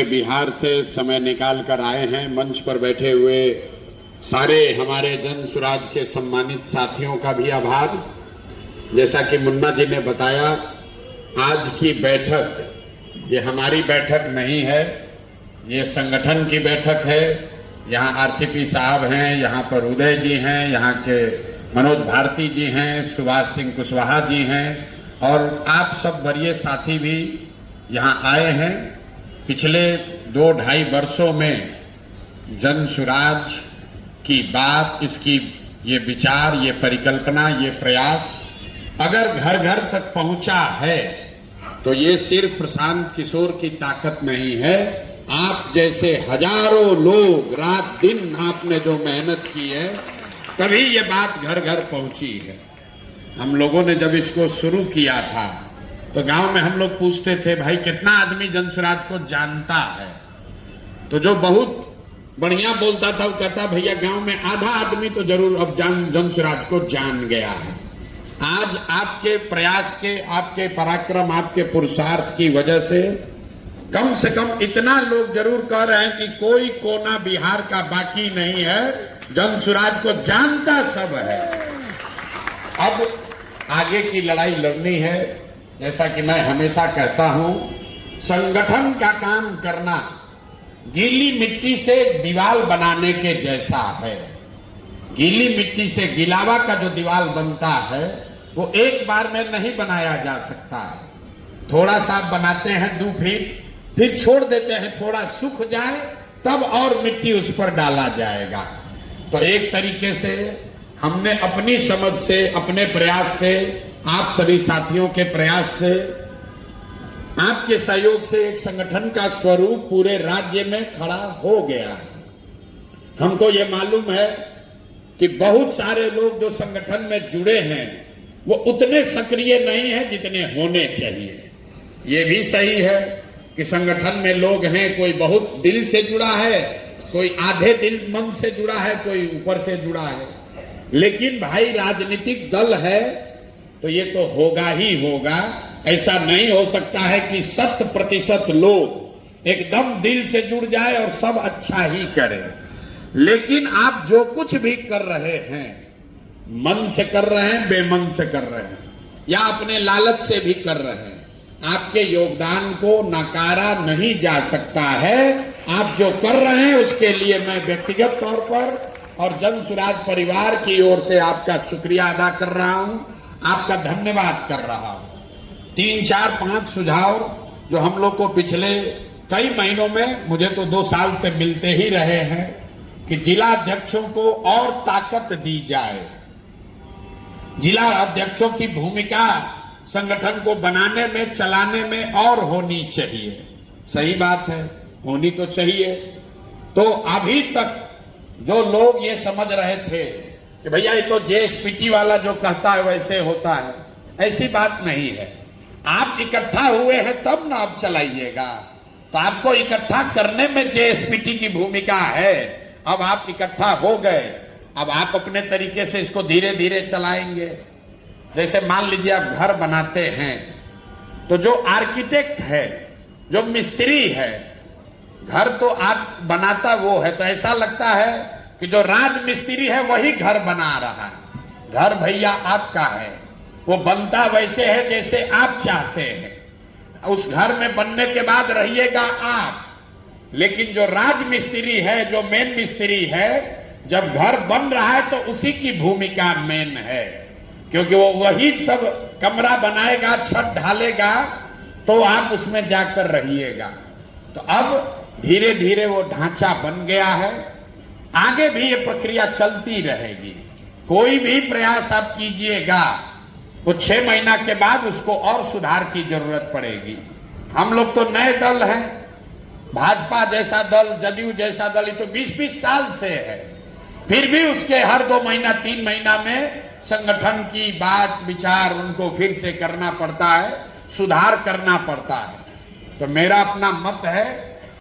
बिहार से समय निकाल कर आए हैं। मंच पर बैठे हुए सारे हमारे जन सुराज के सम्मानित साथियों का भी आभार। जैसा कि मुन्ना जी ने बताया, आज की बैठक ये हमारी बैठक नहीं है, ये संगठन की बैठक है। यहाँ आरसीपी साहब हैं, यहाँ पर उदय जी हैं, यहाँ के मनोज भारती जी हैं, सुभाष सिंह कुशवाहा जी हैं और आप सब वरीय साथी भी यहाँ आए हैं। पिछले 2-2.5 वर्षों में जन सुराज की बात, इसकी ये विचार, ये परिकल्पना, ये प्रयास अगर घर घर तक पहुंचा है तो ये सिर्फ प्रशांत किशोर की ताकत नहीं है। आप जैसे हजारों लोग रात दिन आपने जो मेहनत की है, तभी ये बात घर घर पहुंची है। हम लोगों ने जब इसको शुरू किया था तो गांव में हम लोग पूछते थे, भाई कितना आदमी जन सुराज को जानता है? तो जो बहुत बढ़िया बोलता था वो कहता, भैया गांव में आधा आदमी तो जरूर अब जन सुराज को जान गया है। आज आपके प्रयास के, आपके पराक्रम, आपके पुरुषार्थ की वजह से कम इतना लोग जरूर कह रहे हैं कि कोई कोना बिहार का बाकी नहीं है, जन सुराज को जानता सब है। अब आगे की लड़ाई लड़नी है। जैसा कि मैं हमेशा कहता हूं, संगठन का काम करना गीली मिट्टी से दीवार बनाने के जैसा है। गीली मिट्टी से गिलावा का जो दीवार बनता है वो एक बार में नहीं बनाया जा सकता है। थोड़ा सा बनाते हैं 2 फीट, फिर छोड़ देते हैं, थोड़ा सूख जाए तब और मिट्टी उस पर डाला जाएगा। तो एक तरीके से हमने अपनी समझ से, अपने प्रयास से, आप सभी साथियों के प्रयास से, आपके सहयोग से एक संगठन का स्वरूप पूरे राज्य में खड़ा हो गया है। हमको ये मालूम है कि बहुत सारे लोग जो संगठन में जुड़े हैं वो उतने सक्रिय नहीं हैं जितने होने चाहिए। ये भी सही है कि संगठन में लोग हैं, कोई बहुत दिल से जुड़ा है, कोई आधे दिल मन से जुड़ा है, कोई ऊपर से जुड़ा है। लेकिन भाई राजनीतिक दल है तो ये तो होगा ही होगा। ऐसा नहीं हो सकता है कि 100% लोग एकदम दिल से जुड़ जाए और सब अच्छा ही करें। लेकिन आप जो कुछ भी कर रहे हैं, मन से कर रहे हैं, बेमन से कर रहे हैं या अपने लालच से भी कर रहे हैं, आपके योगदान को नकारा नहीं जा सकता है। आप जो कर रहे हैं उसके लिए मैं व्यक्तिगत तौर पर और जन सुराज परिवार की ओर से आपका शुक्रिया अदा कर रहा हूं, आपका धन्यवाद कर रहा हूं। 3, 4, 5 सुझाव जो हम लोग को पिछले कई महीनों में, मुझे तो 2 साल से मिलते ही रहे हैं कि जिला अध्यक्षों को और ताकत दी जाए। जिला अध्यक्षों की भूमिका संगठन को बनाने में, चलाने में और होनी चाहिए। सही बात है, होनी तो चाहिए। तो अभी तक जो लोग ये समझ रहे थे कि भैया ये तो जेएसपीटी वाला जो कहता है वैसे होता है, ऐसी बात नहीं है। आप इकट्ठा हुए हैं तब ना आप चलाइएगा। तो आपको इकट्ठा करने में जेएसपीटी की भूमिका है। अब आप इकट्ठा हो गए, अब आप अपने तरीके से इसको धीरे धीरे चलाएंगे। जैसे मान लीजिए आप घर बनाते हैं तो जो आर्किटेक्ट है, जो मिस्त्री है, घर तो आप बनाता वो है, तो ऐसा लगता है कि जो राजमिस्त्री है वही घर बना रहा है। घर भैया आपका है, वो बनता वैसे है जैसे आप चाहते हैं। उस घर में बनने के बाद रहिएगा आप, लेकिन जो राजमिस्त्री है, जो मेन मिस्त्री है, जब घर बन रहा है तो उसी की भूमिका मेन है, क्योंकि वो वही सब कमरा बनाएगा, छत ढालेगा, तो आप उसमें जाकर रहिएगा। तो अब धीरे धीरे वो ढांचा बन गया है। आगे भी ये प्रक्रिया चलती रहेगी। कोई भी प्रयास आप कीजिएगा वो 6 महीना के बाद उसको और सुधार की जरूरत पड़ेगी। हम लोग तो नए दल हैं, भाजपा जैसा दल, जदयू जैसा दल, ये तो 20-20 साल से है। फिर भी उसके हर 2 महीना 3 महीना में संगठन की बात विचार उनको फिर से करना पड़ता है, सुधार करना पड़ता है। तो मेरा अपना मत है